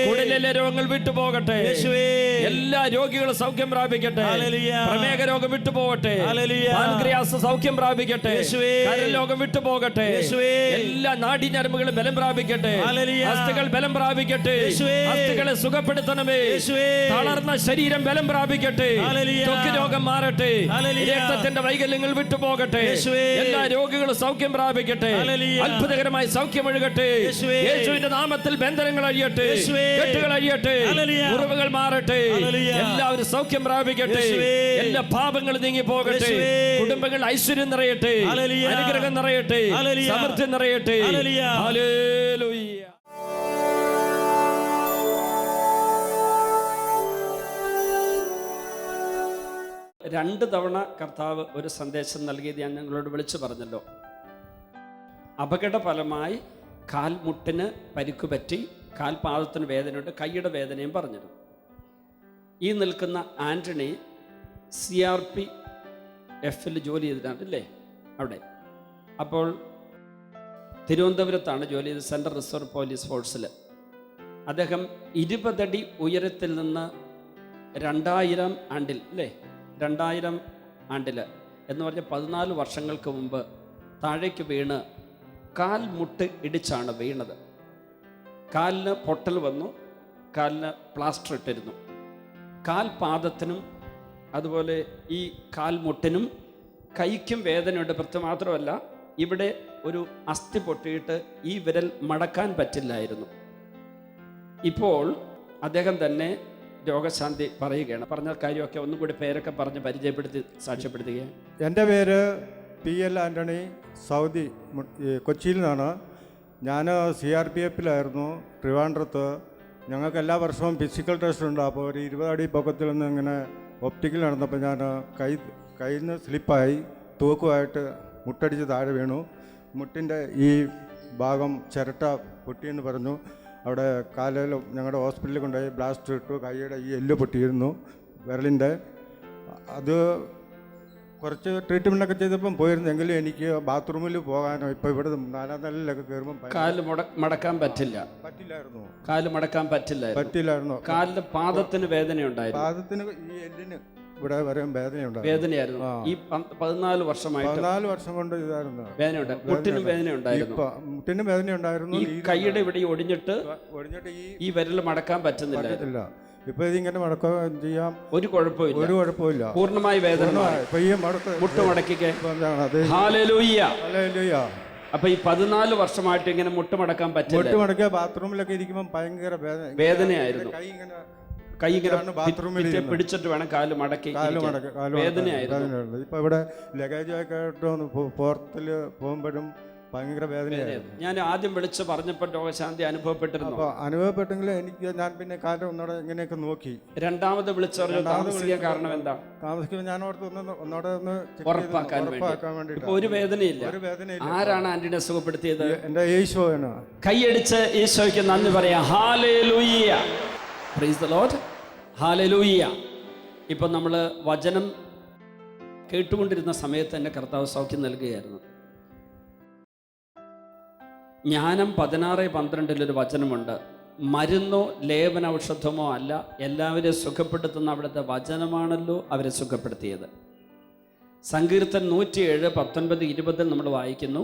[SPEAKER 1] കുടലിലെ രോഗങ്ങൾ വിട്ടുപോകട്ടെ. എല്ലാ രോഗികളും സൗഖ്യം പ്രാപിക്കട്ടെ. പ്രമേഹ രോഗം വിട്ടുപോകട്ടെ. പാൻക്രിയാസ് സൗഖ്യം പ്രാപിക്കട്ടെ. കരൾ രോഗം വിട്ടുപോകട്ടെ. എല്ലാ നാഡീഞരമ്പുകളും ബലം പ്രാപിക്കട്ടെ. അസ്ഥികൾ ബലം പ്രാപിക്കട്ടെ. അസ്ഥികളെ സുഖപ്പെടുത്തണമേ. തളർന്ന ശരീരം ബലം പ്രാപിക്കട്ടെ. ത്വക്ക് രോഗം മാറട്ടെ. രക്തത്തിന്റെ വൈകല്യങ്ങൾ വിട്ടുപോകട്ടെ. എല്ലാ രോഗികളും സൗഖ്യം പ്രാപിക്കട്ടെ. അത്ഭുതകരമായി സൗഖ്യം ഒഴുകട്ടെ. യേശുവിന്റെ നാമത്തിൽ ബന്ധനങ്ങൾ അഴിയട്ടെ. കെട്ടുകൾ അഴിയട്ടെ. മുറിവുകൾ മാറട്ടെ. എല്ലാവരും സൗഖ്യം പ്രാപിക്കട്ടെ. എല്ലാ പാപങ്ങളും നീങ്ങി പോകട്ടെ. കുടുംബങ്ങൾ ഐശ്വര്യം നിറയട്ടെ. അനുഗ്രഹം നിറയട്ടെ. സമൃദ്ധി നിറയട്ടെ. ഹല്ലേലൂയ. രണ്ട് തവണ കർത്താവ് ഒരു സന്ദേശം നൽകിയത് ഞാൻ നിങ്ങളോട് വിളിച്ചു പറഞ്ഞല്ലോ. അപകട ഫലമായി കാൽമുട്ടിന് പരിക്ക് പറ്റി, കാൽപാദത്തിന് വേദനയുണ്ട്, കൈയുടെ വേദനയും പറഞ്ഞിരുന്നു. ഈ നിൽക്കുന്ന ആൻ്റണി CRPF ജോലി ചെയ്തിട്ടാണല്ലേ അവിടെ. അപ്പോൾ തിരുവനന്തപുരത്താണ് ജോലി ചെയ്തത്, സെൻട്രൽ റിസർവ് പോലീസ് ഫോഴ്സിൽ. അദ്ദേഹം 20 അടി ഉയരത്തിൽ നിന്ന് 2000 ആണ്ടിൽ അല്ലേ, 2000 ആണ്ടിൽ എന്ന് പറഞ്ഞാൽ 14 വർഷങ്ങൾക്ക് മുമ്പ് താഴേക്ക് വീണ് കാൽമുട്ട് ഇടിച്ചാണ് വീണത്. കാലിന് പൊട്ടൽ വന്നു. കാലിന് പ്ലാസ്റ്റർ ഇട്ടിരുന്നു. കാൽപാദത്തിനും അതുപോലെ ഈ കാൽമുട്ടിനും കൈക്കും വേദനയുണ്ട്. മാത്രമല്ല ഇവിടെ ഒരു അസ്ഥി പൊട്ടിയിട്ട് ഈ വിരൽ മടക്കാൻ പറ്റില്ലായിരുന്നു. ഇപ്പോൾ അദ്ദേഹം തന്നെ രോഗശാന്തി പറയുകയാണ്. പറഞ്ഞ കാര്യമൊക്കെ ഒന്നും കൂടി പേരൊക്കെ പറഞ്ഞ് പരിചയപ്പെടുത്തി സാക്ഷ്യപ്പെടുത്തുകയാണ്.
[SPEAKER 4] എൻ്റെ പേര് PL ആൻ്റണി, സൗദി കൊച്ചിയിൽ നിന്നാണ്. ഞാൻ CRPFിലായിരുന്നു ട്രിവാൻഡ്രത്ത്. ഞങ്ങൾക്ക് എല്ലാ വർഷവും ഫിസിക്കൽ ടെസ്റ്റ് ഉണ്ട്. അപ്പോൾ ഒരു 20 അടി പൊക്കത്തിൽ നിന്ന് ഇങ്ങനെ ഒപ്റ്റിക്കൽ നടന്നപ്പോൾ ഞാൻ കയ്യിൽ നിന്ന് സ്ലിപ്പായി തൂക്കുമായിട്ട് മുട്ടടിച്ച് താഴെ വീണു. മുട്ടിൻ്റെ ഈ ഭാഗം ചിരട്ട പൊട്ടിയെന്ന് പറഞ്ഞു. അവിടെ കാലിൽ ഞങ്ങളുടെ ഹോസ്പിറ്റലിൽ കൊണ്ടുപോയി ബ്ലാസ്റ്റർ ഇട്ടു. കൈയുടെ ഈ എല്ല് പൊട്ടിയിരുന്നു വിരലിൻ്റെ. അത് കുറച്ച് ട്രീറ്റ്മെൻറ്റൊക്കെ ചെയ്തപ്പം പോയിരുന്നു. എങ്കിലും എനിക്ക് ബാത്റൂമിൽ പോകാനോ ഇപ്പോൾ ഇവിടെ 4ാം നിലയിലൊക്കെ കയറുമ്പം
[SPEAKER 1] കാല് മടക്കാൻ
[SPEAKER 4] പറ്റില്ലായിരുന്നു.
[SPEAKER 1] കാല് മടക്കാൻ പറ്റില്ലായിരുന്നു. കാലിന്റെ പാദത്തിന് വേദനയുണ്ടായിരുന്നു.
[SPEAKER 4] പാദത്തിന് ഈ എല്ലിന് ഇവിടെ വരെ
[SPEAKER 1] വേദനയായിരുന്നു. ഈ 14 വർഷമായിട്ട്
[SPEAKER 4] 14 വർഷം കൊണ്ട് ഇതായിരുന്നു
[SPEAKER 1] വേദനയുണ്ട്. മുട്ടിനും വേദനയുണ്ടായിരുന്നു. ഈ കൈയുടെ ഇവിടെ ഒടിഞ്ഞിട്ട് ഈ വിരൽ മടക്കാൻ പറ്റുന്നില്ല.
[SPEAKER 4] ഇപ്പൊ ഇതിങ്ങനെ മടക്കാൻ ചെയ്യാം. ഒരു കുഴപ്പമില്ല.
[SPEAKER 1] പൂർണ്ണമായി വേദന മുട്ട് മടക്കിക്കേ. ഹല്ലേലൂയ. അപ്പൊ ഈ 14 വർഷമായിട്ട് ഇങ്ങനെ മുട്ട് മടക്കാൻ പറ്റില്ല.
[SPEAKER 4] മുട്ട് മടക്കിയ ബാത്റൂമിലൊക്കെ ഇരിക്കുമ്പോൾ ഭയങ്കര വേദനയായിരുന്നു.
[SPEAKER 1] കൈ ഇങ്ങനെ ബാത്റൂമിൽ പിടിച്ചിട്ട് വേണം കാല് മടക്കി.
[SPEAKER 4] വേദനയായിരുന്നു. ഇപ്പൊ ഇവിടെ ലഗേജൊക്കെ പുറത്തിൽ പോകുമ്പോഴും ഭയങ്കര വേദനയായിരുന്നു.
[SPEAKER 1] ഞാൻ ആദ്യം വിളിച്ച് പറഞ്ഞപ്പോൾ രോഗശാന്തി അനുഭവപ്പെട്ടിരുന്നു.
[SPEAKER 4] അനുഭവപ്പെട്ടെങ്കിൽ ഞാൻ പിന്നെ കാര്യം ഒന്നോടെ ഇങ്ങനെയൊക്കെ നോക്കി.
[SPEAKER 1] രണ്ടാമത് വിളിച്ച കാരണം എന്താ?
[SPEAKER 4] താമസിക്കുമ്പോൾ ഞാൻ ഒന്നോടെ ഒന്ന്
[SPEAKER 1] ഉറപ്പാക്കാൻ വേണ്ടി. ഒരു വേദനയില്ല. ആരാണ് ആന്റിനെ സുഖപ്പെടുത്തിയത്?
[SPEAKER 4] എന്റെ യേശുവാണ്.
[SPEAKER 1] കൈയടിച്ച് ഈശോയ്ക്ക് നന്ദി പറയാം. Hallelujah. Praise the Lord. Hallelujah. ഇപ്പം നമ്മൾ വചനം കേട്ടുകൊണ്ടിരുന്ന സമയത്ത് തന്നെ കർത്താവ് സൗഖ്യം നൽകുകയായിരുന്നു. ജ്ഞാനം 16:12 വചനമുണ്ട്. മരുന്നോ ലേപന ഔഷധമോ അല്ല, എല്ലാവരെയും സുഖപ്പെടുത്തുന്ന അവിടുത്തെ വചനമാണല്ലോ അവരെ സുഖപ്പെടുത്തിയത്. സങ്കീർത്തൻ 107:19-20 നമ്മൾ വായിക്കുന്നു.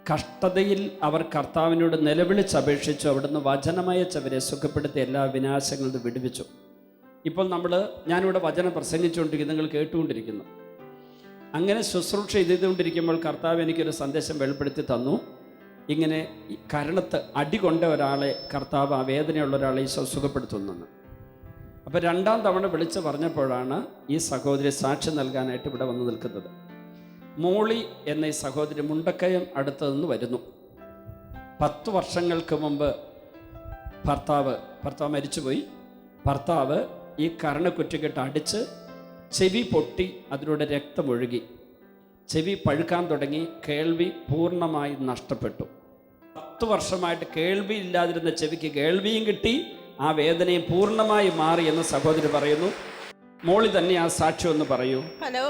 [SPEAKER 1] കഷ്ടതയിൽ അവർ കർത്താവിനോട് നിലവിളിച്ചപേക്ഷിച്ചു. അവിടുന്ന് വചനമയച്ചവരെ സുഖപ്പെടുത്തി എല്ലാ വിനാശങ്ങളിൽ നിന്ന് വിടുവിച്ചു. ഇപ്പോൾ ഞാനിവിടെ വചനം പ്രസംഗിച്ചുകൊണ്ടിരിക്കുന്നു, നിങ്ങൾ കേട്ടുകൊണ്ടിരിക്കുന്നു. അങ്ങനെ ശുശ്രൂഷ ചെയ്തുകൊണ്ടിരിക്കുമ്പോൾ കർത്താവ് എനിക്കൊരു സന്ദേശം വെളിപ്പെടുത്തി തന്നു. ഇങ്ങനെ കരണത്ത് അടികൊണ്ട ഒരാളെ കർത്താവ്, ആ വേദനയുള്ള ഒരാളെ ഈശോ സുഖപ്പെടുത്തുന്നെന്ന്. അപ്പോൾ 2ാം തവണ വിളിച്ച് പറഞ്ഞപ്പോഴാണ് ഈ സഹോദരി സാക്ഷ്യം നൽകാനായിട്ട് ഇവിടെ വന്ന് നിൽക്കുന്നത്. മോളി എന്ന ഈ സഹോദരി മുണ്ടക്കയം അടുത്ത് നിന്ന് വരുന്നു. 10 വർഷങ്ങൾക്ക് മുമ്പ് ഭർത്താവ് മരിച്ചുപോയി. ഭർത്താവ് ഈ കരണക്കുറ്റിക്കിട്ട് അടിച്ച് ചെവി പൊട്ടി, അതിലൂടെ രക്തമൊഴുകി, ചെവി പഴുക്കാൻ തുടങ്ങി, കേൾവി പൂർണ്ണമായി നഷ്ടപ്പെട്ടു. 10 വർഷമായിട്ട് കേൾവി ഇല്ലാതിരുന്ന ചെവിക്ക് കേൾവിയും കിട്ടി, ആ വേദനയും പൂർണ്ണമായി മാറി എന്ന് സഹോദരി പറയുന്നു. മോളി തന്നെ ആ സാക്ഷ്യം ഒന്ന് പറയൂ.
[SPEAKER 5] ഹലോ,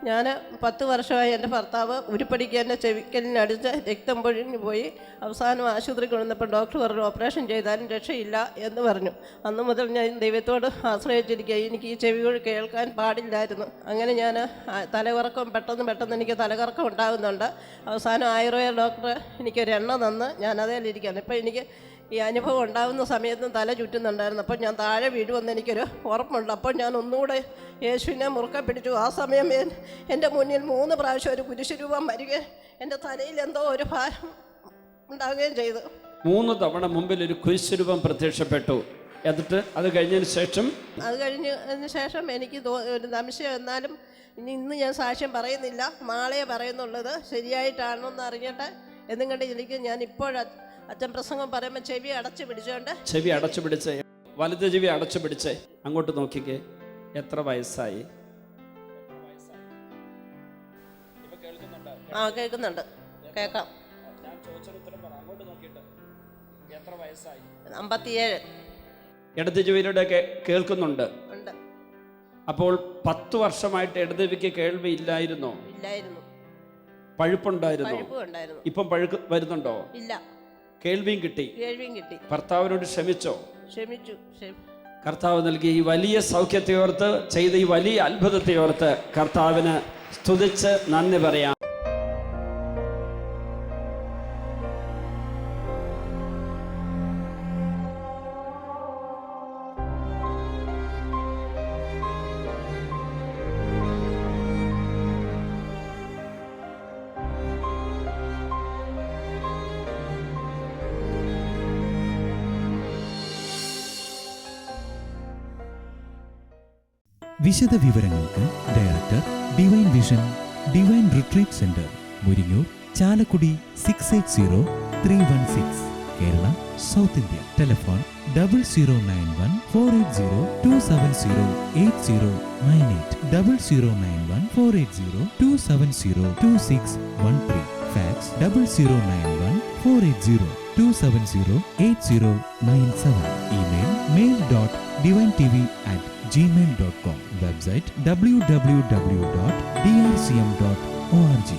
[SPEAKER 5] ഞാൻ 10 വർഷമായി എൻ്റെ ഭർത്താവ് ഉരുപ്പടിക്ക് എൻ്റെ ചെവിക്കലിനടിച്ച് രക്തം പൊഴിഞ്ഞു പോയി. അവസാനം ആശുപത്രി കൊണ്ടുവന്നപ്പോൾ ഡോക്ടർ പറഞ്ഞു ഓപ്പറേഷൻ ചെയ്താലും രക്ഷയില്ല എന്ന് പറഞ്ഞു. അന്ന് മുതൽ ഞാൻ ദൈവത്തോട് ആശ്രയിച്ചിരിക്കുക. എനിക്ക് ഈ ചെവികൾ കേൾക്കാൻ പാടില്ലായിരുന്നു. അങ്ങനെ ഞാൻ തലകറക്കം പെട്ടെന്ന് എനിക്ക് തലകറക്കം ഉണ്ടാകുന്നുണ്ട്. അവസാനം ആയുർവേദ ഡോക്ടർ എനിക്കൊരു എണ്ണ തന്ന് ഞാൻ അതിലിരിക്കുകയാണ്. ഇപ്പോൾ എനിക്ക് ഈ അനുഭവം ഉണ്ടാകുന്ന സമയത്ത് തല ചുറ്റുന്നുണ്ടായിരുന്നു. അപ്പോൾ ഞാൻ താഴെ വീഴുമെന്ന് എനിക്കൊരു ഉറപ്പുണ്ട്. അപ്പോൾ ഞാൻ ഒന്നുകൂടെ യേശുവിനെ മുറുക്കെ പിടിച്ചു. ആ സമയം എൻ്റെ മുന്നിൽ 3 പ്രാവശ്യം ഒരു കുരിശുരൂപം വരികയും എൻ്റെ തലയിൽ എന്തോ ഒരു ഭാരം ഉണ്ടാവുകയും ചെയ്തു.
[SPEAKER 1] 3 തവണ മുമ്പിൽ ഒരു കുരിശുരൂപം പ്രത്യക്ഷപ്പെട്ടു. എന്നിട്ട് അത് കഴിഞ്ഞതിന് ശേഷം എനിക്ക് ഒരു സംശയം. എന്നാലും ഇന്ന് ഞാൻ സാക്ഷ്യം പറയുന്നില്ല, നാളെ പറയുന്നുള്ളത് ശരിയായിട്ടാണെന്ന് അറിഞ്ഞിട്ട് എന്നും കണ്ട് എനിക്ക് ഞാൻ അച്ഛൻ പ്രസംഗം പറയുമ്പോൾ ചെവി അടച്ചു പിടിച്ചേ, വലത് ചെവി അടച്ചു പിടിച്ചേ, അങ്ങോട്ട് നോക്കിക്കേ. എത്ര വയസ്സായി?
[SPEAKER 5] കേൾക്കുന്നുണ്ട്, കേൾക്കാം. 57.
[SPEAKER 1] ഇടത് ചെവിയിലൂടെ കേൾക്കുന്നുണ്ട്. അപ്പോൾ 10 വർഷമായിട്ട് ഇടത് ചെവിക്ക് കേൾവി ഇല്ലായിരുന്നോ?
[SPEAKER 5] ഇല്ലായിരുന്നു.
[SPEAKER 1] പഴുപ്പുണ്ടായിരുന്നു. ഇപ്പം പഴുക്ക് വരുന്നുണ്ടോ?
[SPEAKER 5] ഇല്ല.
[SPEAKER 1] കേൾവിയും കിട്ടി. ഭർത്താവിനോട് ക്ഷമിച്ചു. കർത്താവ് നൽകിയ ഈ വലിയ സൗഖ്യത്തെ ഓർത്ത്, ചെയ്ത ഈ വലിയ അത്ഭുതത്തെ ഓർത്ത് കർത്താവിന് സ്തുതിച്ച് നന്ദി പറയാം.
[SPEAKER 6] വിശദ വിവരങ്ങൾക്ക് director, divine vision, divine retreat centre, Muringoor, Chalakudy 680316, Kerala, south India. Telephone 0091 480 270 8098, 0091 480 270 2613. Fax 0091 480 270 8097. Email mail.divinetv@gmail.com. Website www.drcm.org.